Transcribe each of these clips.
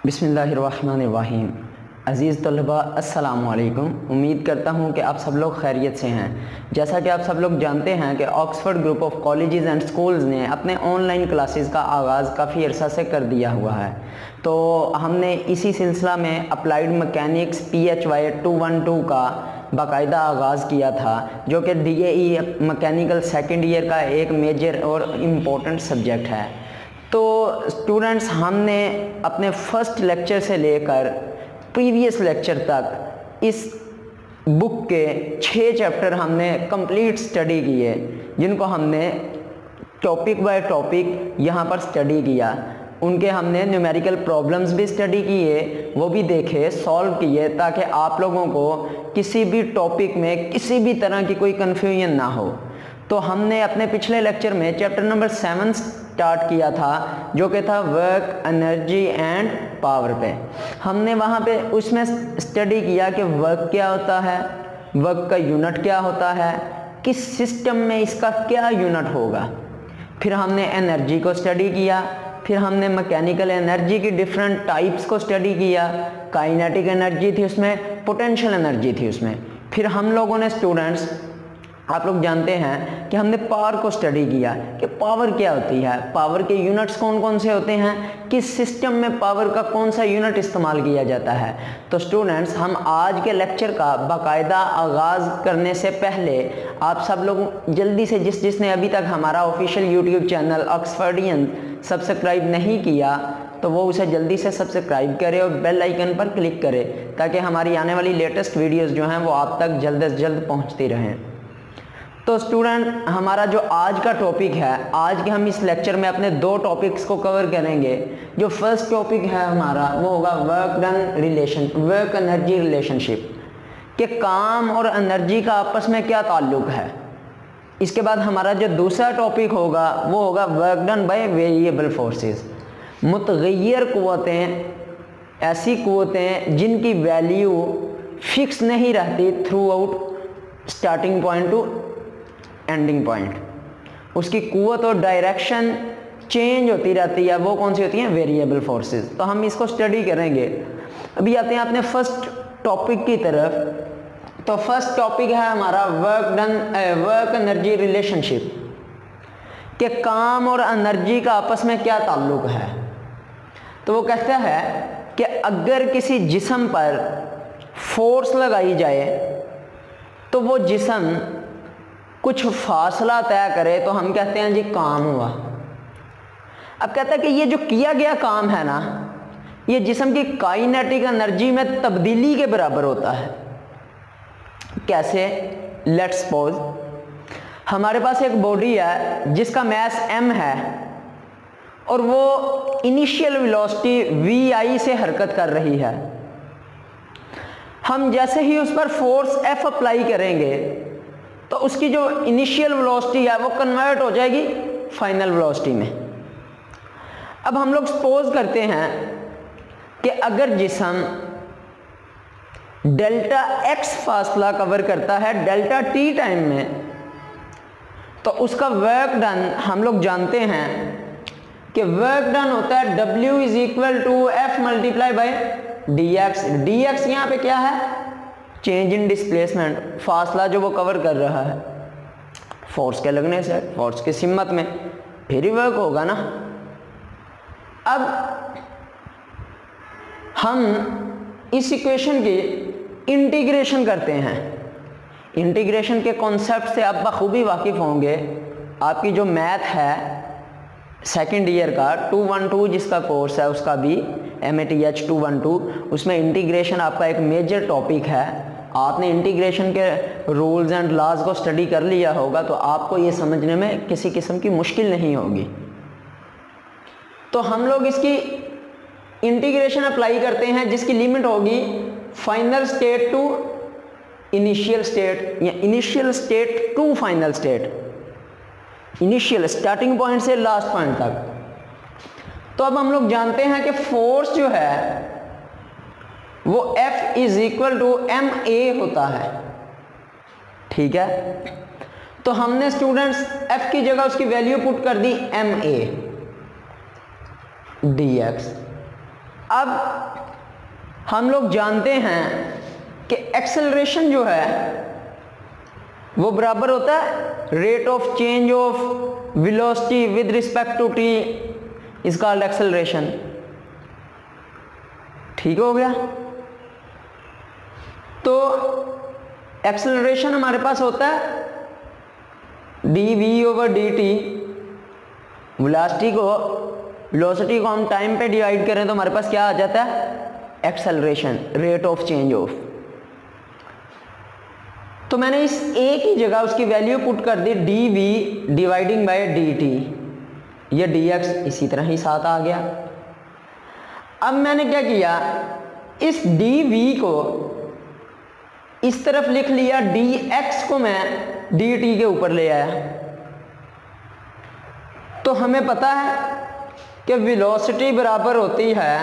बिस्मिल्लाहिर्रहमानिर्रहीम। अज़ीज़ तलबा अस्सलामु अलैकुम। उम्मीद करता हूँ कि आप सब लोग खैरियत से हैं। जैसा कि आप सब लोग जानते हैं कि Oxford group of colleges and schools ने अपने ऑनलाइन क्लासेस का आगाज़ काफ़ी अर्सा से कर दिया हुआ है। तो हमने इसी सिलसिला में अप्लाइड मैकेनिक्स PHY 212 का बाकायदा आगाज़ किया था, जो कि DAE मैकेनिकल सेकेंड ईयर का एक मेजर और इम्पोर्टेंट सब्जेक्ट है। तो स्टूडेंट्स, हमने अपने फर्स्ट लेक्चर से लेकर प्रीवियस लेक्चर तक इस बुक के 6 चैप्टर हमने कंप्लीट स्टडी किए, जिनको हमने टॉपिक बाय टॉपिक यहाँ पर स्टडी किया। उनके हमने न्यूमेरिकल प्रॉब्लम्स भी स्टडी किए, वो भी देखे, सॉल्व किए, ताकि आप लोगों को किसी भी टॉपिक में किसी भी तरह की कोई कन्फ्यूजन ना हो। तो हमने अपने पिछले लेक्चर में चैप्टर नंबर 7 स्टार्ट किया था, जो कि था वर्क, एनर्जी एंड पावर पे। हमने वहाँ पे उसमें स्टडी किया कि वर्क क्या होता है, वर्क का यूनिट क्या होता है, किस सिस्टम में इसका क्या यूनिट होगा। फिर हमने एनर्जी को स्टडी किया, फिर हमने मैकेनिकल एनर्जी की डिफरेंट टाइप्स को स्टडी किया। काइनेटिक एनर्जी थी उसमें, पोटेंशियल एनर्जी थी उसमें। फिर हम लोगों ने स्टूडेंट्स, आप लोग जानते हैं कि हमने पावर को स्टडी किया कि पावर क्या होती है, पावर के यूनिट्स कौन कौन से होते हैं, किस सिस्टम में पावर का कौन सा यूनिट इस्तेमाल किया जाता है। तो स्टूडेंट्स, हम आज के लेक्चर का बाकायदा आगाज़ करने से पहले आप सब लोग जल्दी से जिसने अभी तक हमारा ऑफिशियल यूट्यूब चैनल ऑक्सफोर्डियन सब्सक्राइब नहीं किया, तो वो उसे जल्दी से सब्सक्राइब करे और बेल आइकन पर क्लिक करे, ताकि हमारी आने वाली लेटेस्ट वीडियोज़ जो हैं वो आप तक जल्द से जल्द पहुँचती रहें। तो स्टूडेंट, हमारा जो आज का टॉपिक है, आज के हम इस लेक्चर में अपने 2 टॉपिक्स को कवर करेंगे। जो फर्स्ट टॉपिक है हमारा वो होगा वर्क एनर्जी रिलेशनशिप, कि काम और एनर्जी का आपस में क्या ताल्लुक है। इसके बाद हमारा जो दूसरा टॉपिक होगा वो होगा work done by variable forces, मुतगय्यर कुव्वतें, ऐसी कुव्वतें जिनकी वैल्यू फिक्स नहीं रहती throughout starting point to ending point, उसकी कुव्वत और डायरेक्शन चेंज होती रहती है। वो कौन सी होती हैं? Variable forces. तो हम इसको स्टडी करेंगे। अभी आते हैं अपने फर्स्ट टॉपिक की तरफ। तो फर्स्ट टॉपिक है हमारा वर्क एनर्जी रिलेशनशिप, कि काम और एनर्जी का आपस में क्या ताल्लुक है। तो वो कहता है कि अगर किसी जिस्म पर फोर्स लगाई जाए तो वो जिस्म कुछ फासला तय करे तो हम कहते हैं जी काम हुआ। अब कहता है कि ये जो किया गया काम है ना, ये जिस्म की काइनेटिक एनर्जी में तब्दीली के बराबर होता है। कैसे? लेट्स सपोज हमारे पास एक बॉडी है जिसका मास m है और वो इनिशियल वेलोसिटी vi से हरकत कर रही है। हम जैसे ही उस पर फोर्स F अप्लाई करेंगे तो उसकी जो इनिशियल वेलोसिटी है वो कन्वर्ट हो जाएगी फाइनल वेलोसिटी में। अब हम लोग सपोज करते हैं कि अगर जिस्म डेल्टा x फासला कवर करता है डेल्टा t टाइम में, तो उसका वर्क डन हम लोग जानते हैं कि वर्क डन होता है W is equal to F multiply by dx। dx यहाँ पे क्या है? चेंज इन डिस्प्लेसमेंट, फासला जो वो कवर कर रहा है फोर्स के लगने से, फोर्स की सिमत में, फिर ही वर्क होगा ना। अब हम इस इक्वेशन की इंटीग्रेशन करते हैं। इंटीग्रेशन के कॉन्सेप्ट से आप बखूबी वाकिफ होंगे। आपकी जो मैथ है सेकेंड ईयर का 212 जिसका कोर्स है, उसका भी MATH 212, उसमें इंटीग्रेशन आपका एक मेजर टॉपिक है। आपने इंटीग्रेशन के रूल्स एंड लॉज को स्टडी कर लिया होगा, तो आपको ये समझने में किसी किस्म की मुश्किल नहीं होगी। तो हम लोग इसकी इंटीग्रेशन अप्लाई करते हैं जिसकी लिमिट होगी final state to initial state, या initial state to final state, initial starting point से लास्ट पॉइंट तक। तो अब हम लोग जानते हैं कि फोर्स जो है वो F is equal to ma होता है। ठीक है, तो हमने स्टूडेंट्स F की जगह उसकी वैल्यू पुट कर दी ma dx। अब हम लोग जानते हैं कि एक्सेलरेशन जो है वो बराबर होता है rate of change of velocity with respect to T is called acceleration. ठीक हो गया। तो एक्सेलरेशन हमारे पास होता है dv/dt। वेलोसिटी को हम टाइम पे डिवाइड करें तो हमारे पास क्या आ जाता है, acceleration, rate of change of. तो मैंने इस a की जगह उसकी वैल्यू पुट कर दी dv/dt, ये dx इसी तरह ही साथ आ गया। अब मैंने क्या किया, इस dv को इस तरफ लिख लिया, dx को मैं dt के ऊपर ले आया। तो हमें पता है कि वेलोसिटी बराबर होती है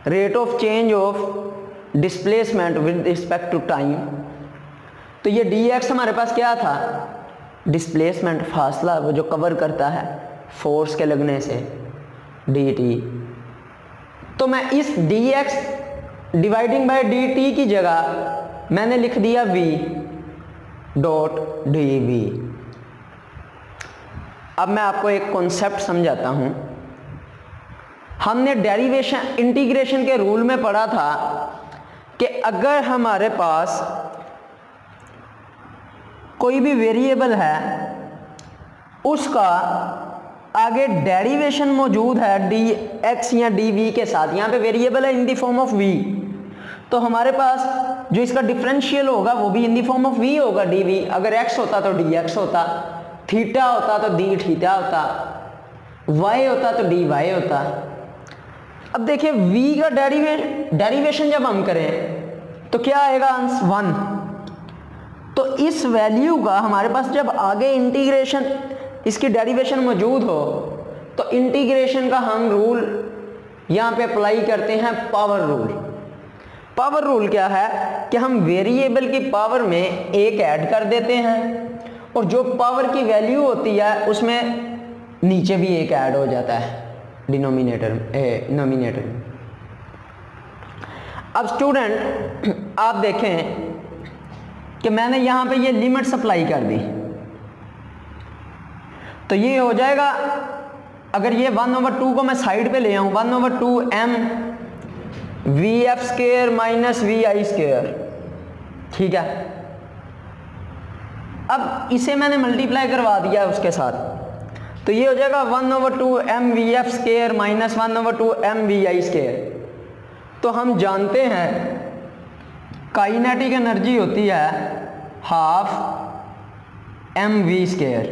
rate of change of displacement with respect to time. तो ये dx हमारे पास क्या था, डिस्प्लेसमेंट, फासला वो जो कवर करता है फोर्स के लगने से, dt। तो मैं इस dx/dt की जगह मैंने लिख दिया v.dv। अब मैं आपको एक कॉन्सेप्ट समझाता हूं। हमने डेरिवेशन इंटीग्रेशन के रूल में पढ़ा था कि अगर हमारे पास कोई भी वेरिएबल है उसका आगे डेरिवेशन मौजूद है dx या dv के साथ, यहाँ पे वेरिएबल है in the form of v, तो हमारे पास जो इसका डिफरेंशियल होगा वो भी in the form of v होगा, dv। अगर x होता तो dx होता, थीटा होता तो d थीटा होता, y होता तो dy होता। अब देखिए v का डेरिवेशन जब हम करें तो क्या आएगा, आंसर 1। तो इस वैल्यू का हमारे पास जब आगे इंटीग्रेशन इसकी डेरिवेशन मौजूद हो तो इंटीग्रेशन का हम रूल यहाँ पे अप्लाई करते हैं, पावर रूल। पावर रूल क्या है कि हम वेरिएबल की पावर में एक ऐड कर देते हैं और जो पावर की वैल्यू होती है उसमें नीचे भी एक ऐड हो जाता है डिनोमिनेटर नोमिनेटर में। अब स्टूडेंट आप देखें कि मैंने यहाँ पे ये लिमिट अप्लाई कर दी, तो ये हो जाएगा, अगर ये 1/2 को मैं साइड पे ले आऊं, 1/2 m vf² माइनस vi², ठीक है। अब इसे मैंने मल्टीप्लाई करवा दिया उसके साथ, तो ये हो जाएगा 1/2 m vf² minus 1/2 m vi²। तो हम जानते हैं काइनेटिक एनर्जी होती है ½ mv²।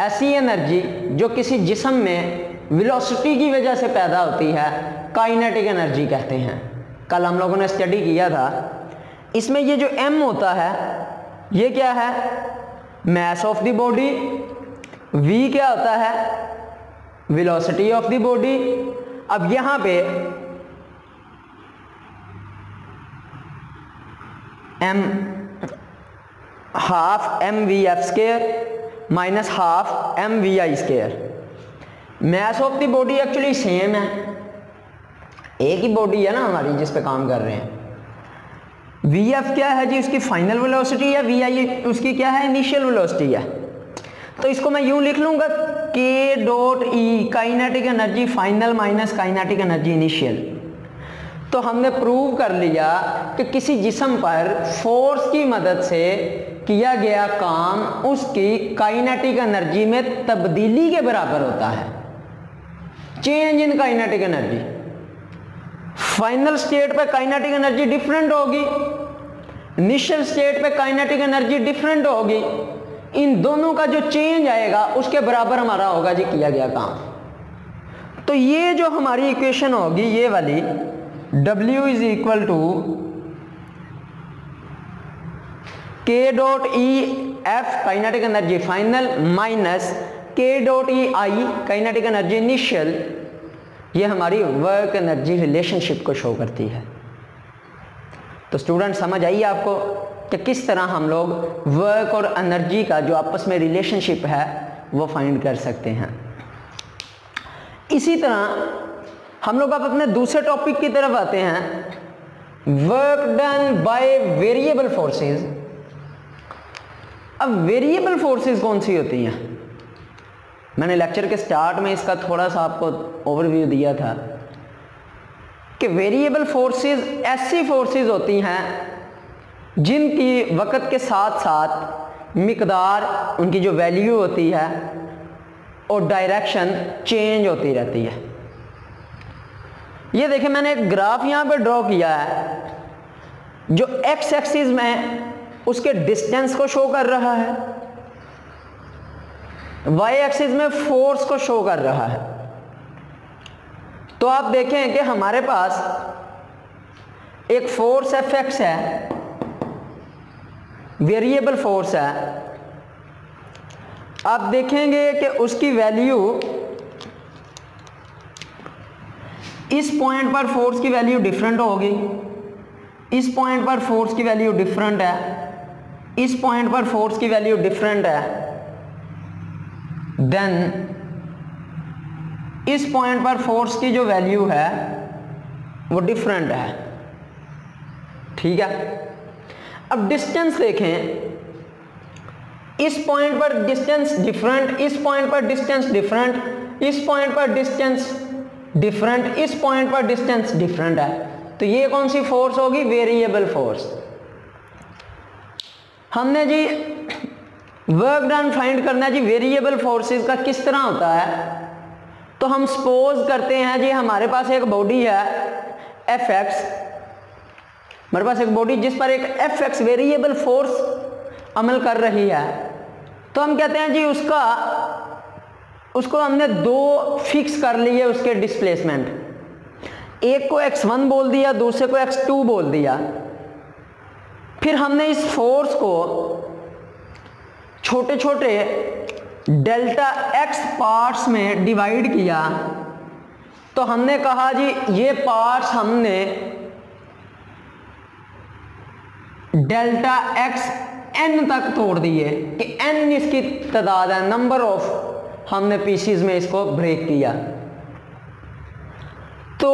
ऐसी एनर्जी जो किसी जिस्म में वेलोसिटी की वजह से पैदा होती है काइनेटिक एनर्जी कहते हैं। कल हम लोगों ने स्टडी किया था, इसमें ये जो m होता है ये क्या है, mass of the body, v क्या होता है, वेलोसिटी ऑफ द बॉडी। अब यहां पे m ½ mvf² minus ½ mvi²। Mass of the body actually same है, एक ही बॉडी है ना हमारी जिस पे काम कर रहे हैं। vf क्या है जी, उसकी फाइनल वेलोसिटी है, vi उसकी क्या है, इनिशियल वेलोसिटी है। तो इसको मैं यूं लिख लूंगा k.e kinetic energy final minus kinetic energy initial. तो हमने प्रूव कर लिया कि किसी जिस्म पर फोर्स की मदद से किया गया काम उसकी काइनेटिक एनर्जी में तब्दीली के बराबर होता है, change in kinetic energy. Final state पे काइनेटिक एनर्जी डिफरेंट होगी, इनिशियल स्टेट पे काइनेटिक एनर्जी डिफरेंट होगी। इन दोनों का जो चेंज आएगा उसके बराबर हमारा होगा जी किया गया काम। तो ये जो हमारी इक्वेशन होगी ये वाली, W is equal to k.E/F kinetic energy final minus k.E/I kinetic energy initial, ये हमारी वर्क एनर्जी रिलेशनशिप को शो करती है। तो स्टूडेंट समझ आइए आपको कि किस तरह हम लोग वर्क और एनर्जी का जो आपस में रिलेशनशिप है वो फाइंड कर सकते हैं। इसी तरह हम लोग अब अपने दूसरे टॉपिक की तरफ आते हैं, work done by variable forces. अब वेरिएबल फोर्सेस कौन सी होती हैं? मैंने लेक्चर के स्टार्ट में इसका थोड़ा सा आपको ओवरव्यू दिया था कि वेरिएबल फोर्सेस ऐसी फोर्सेस होती हैं जिनकी वक्त के साथ साथ मिकदार, उनकी जो वैल्यू होती है और डायरेक्शन चेंज होती रहती है। ये देखिए मैंने एक ग्राफ यहाँ पे ड्रॉ किया है जो एक्स एक्सिस में उसके डिस्टेंस को शो कर रहा है, वाई एक्सिस में फोर्स को शो कर रहा है। तो आप देखें कि हमारे पास एक फोर्स एफ एक्स है, वेरिएबल फोर्स है। आप देखेंगे कि उसकी वैल्यू, इस पॉइंट पर फोर्स की वैल्यू डिफरेंट होगी, इस पॉइंट पर फोर्स की वैल्यू डिफरेंट है, इस पॉइंट पर फोर्स की वैल्यू डिफरेंट है, देन इस पॉइंट पर फोर्स की जो वैल्यू है वो डिफरेंट है। ठीक है, अब डिस्टेंस देखें, इस पॉइंट पर डिस्टेंस डिफरेंट, इस पॉइंट पर डिस्टेंस डिफरेंट, इस पॉइंट पर डिस्टेंस डिफरेंट, इस पॉइंट पर डिस्टेंस डिफरेंट है। तो ये कौन सी फोर्स होगी? Variable force. हमने जी वर्क डन फाइंड करना है जी वेरिएबल फोर्सेस का किस तरह होता है। तो हम सपोज करते हैं जी हमारे पास एक बॉडी है एफ एक्स, हमारे पास एक बॉडी जिस पर एक एफ एक्स वेरिएबल फोर्स अमल कर रही है। तो हम कहते हैं जी उसको हमने दो फिक्स कर लिए उसके डिस्प्लेसमेंट, एक को x1 बोल दिया, दूसरे को x2 बोल दिया। फिर हमने इस फोर्स को छोटे छोटे डेल्टा x पार्ट्स में डिवाइड किया। तो हमने कहा जी ये पार्ट्स हमने डेल्टा x n तक तोड़ दिए कि n इसकी तादाद है, नंबर ऑफ हमने पीसीज में इसको ब्रेक किया। तो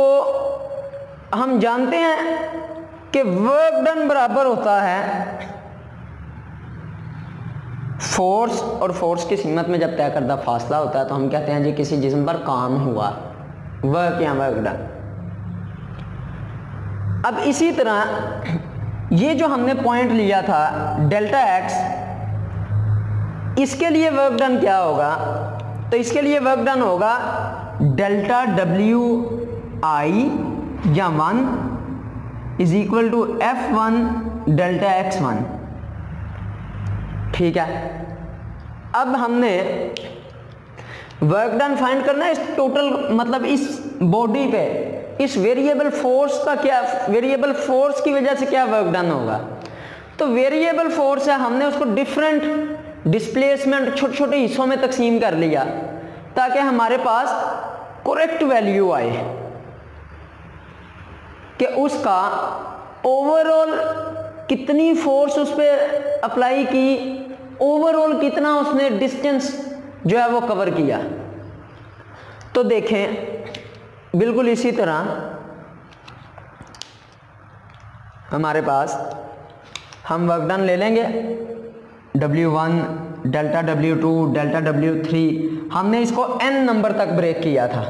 हम जानते हैं कि वर्क डन बराबर होता है फोर्स, और फोर्स की सीमत में जब तय करदा फासला होता है तो हम कहते हैं जी किसी जिस्म पर काम हुआ, वर्क या वर्क डन। अब इसी तरह ये जो हमने पॉइंट लिया था डेल्टा एक्स, इसके लिए वर्क डन क्या होगा? तो इसके लिए वर्क डन होगा डेल्टा डब्ल्यू आई या 1 is equal to F1 delta x1। ठीक है, अब हमने वर्क डन फाइंड करना है इस टोटल, मतलब इस बॉडी पे इस वेरिएबल फोर्स का क्या, वेरिएबल फोर्स की वजह से क्या वर्क डन होगा। तो वेरिएबल फोर्स है, हमने उसको डिफरेंट डिस्प्लेसमेंट छोटे छोटे हिस्सों में तकसीम कर लिया ताकि हमारे पास करेक्ट वैल्यू आए कि उसका ओवरऑल कितनी फोर्स उस पर अप्लाई की, ओवरऑल कितना उसने डिस्टेंस जो है वो कवर किया। तो देखें बिल्कुल इसी तरह हमारे पास हम वर्क डन ले लेंगे W1 delta W2 delta W3, हमने इसको n नंबर तक ब्रेक किया था,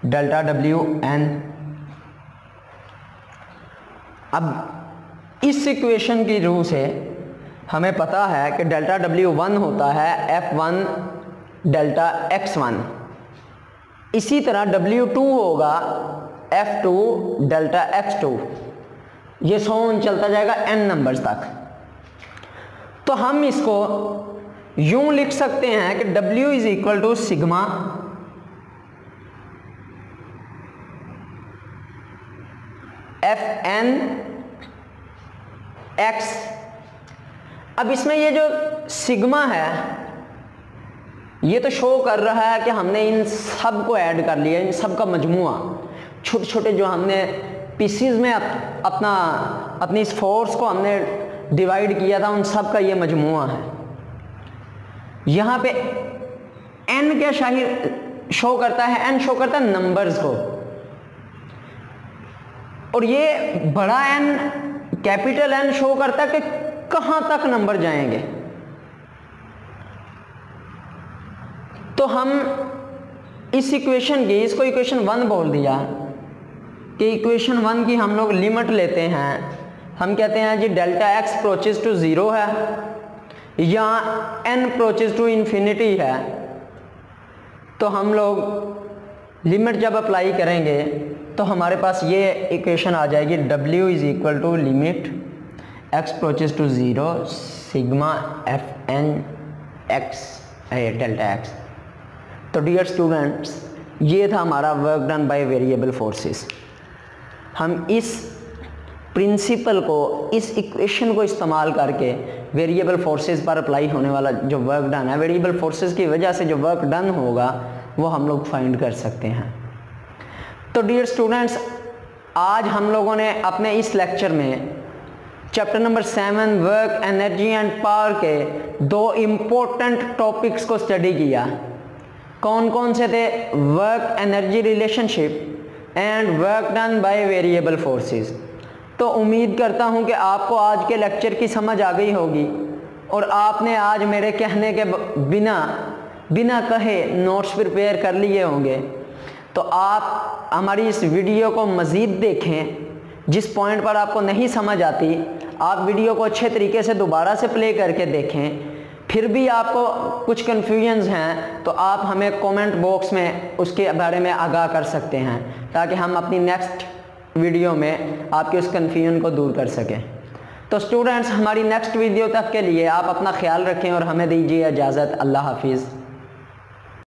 डेल्टा WN। अब इस इक्वेशन की रूह से हमें पता है कि डेल्टा W1 होता है F1 डेल्टा X1, इसी तरह W2 होगा F2 डेल्टा X2, ये सोन चलता जाएगा n नंबर्स तक। तो हम इसको यूं लिख सकते हैं कि W is equal to sigma Fn x। अब इसमें ये जो सिग्मा है ये तो शो कर रहा है कि हमने इन सब को ऐड कर लिया, इन सब का मजमुआ, छोटे छोटे जो हमने पीसीज में अपनी इस फोर्स को हमने डिवाइड किया था उन सब का ये मजमुआ है। यहाँ पे n क्या शाहिर शो करता है, एन शो करता है नंबर्स को, और ये बड़ा एन कैपिटल एन शो करता है कि कहां तक नंबर जाएंगे। तो हम इस इक्वेशन की, इसको इक्वेशन 1 बोल दिया कि इक्वेशन 1 की हम लोग लिमिट लेते हैं, हम कहते हैं जी डेल्टा एक्स अप्रोचेस टू 0 है या एन अप्रोचेस टू इन्फिनिटी है। तो हम लोग लिमिट जब अप्लाई करेंगे तो हमारे पास ये इक्वेशन आ जाएगी, W is equal to limit x approaches to 0 sigma F N x delta x. तो डियर स्टूडेंट्स, ये था हमारा work done by variable forces. हम इस प्रिंसिपल को, इस इक्वेशन को इस्तेमाल करके वेरिएबल फोर्सेस पर अप्लाई होने वाला जो वर्क डन है, वेरिएबल फोर्सेस की वजह से जो वर्क डन होगा वो हम लोग फाइंड कर सकते हैं। तो डियर स्टूडेंट्स, आज हम लोगों ने अपने इस लेक्चर में chapter number 7 work energy and power के 2 इम्पोर्टेंट टॉपिक्स को स्टडी किया। कौन कौन से थे? Work energy relationship and work done by variable forces. तो उम्मीद करता हूं कि आपको आज के लेक्चर की समझ आ गई होगी और आपने आज मेरे कहने के बिना कहे नोट्स प्रिपेयर कर लिए होंगे। तो आप हमारी इस वीडियो को मज़ीद देखें, जिस पॉइंट पर आपको नहीं समझ आती आप वीडियो को अच्छे तरीके से दोबारा से प्ले करके देखें। फिर भी आपको कुछ कन्फ्यूजन्स हैं तो आप हमें कमेंट बॉक्स में उसके बारे में आगाह कर सकते हैं, ताकि हम अपनी नेक्स्ट वीडियो में आपके उस कन्फ्यूजन को दूर कर सकें। तो स्टूडेंट्स, हमारी नेक्स्ट वीडियो तक के लिए आप अपना ख्याल रखें और हमें दीजिए इजाज़त। अल्लाह हाफिज़।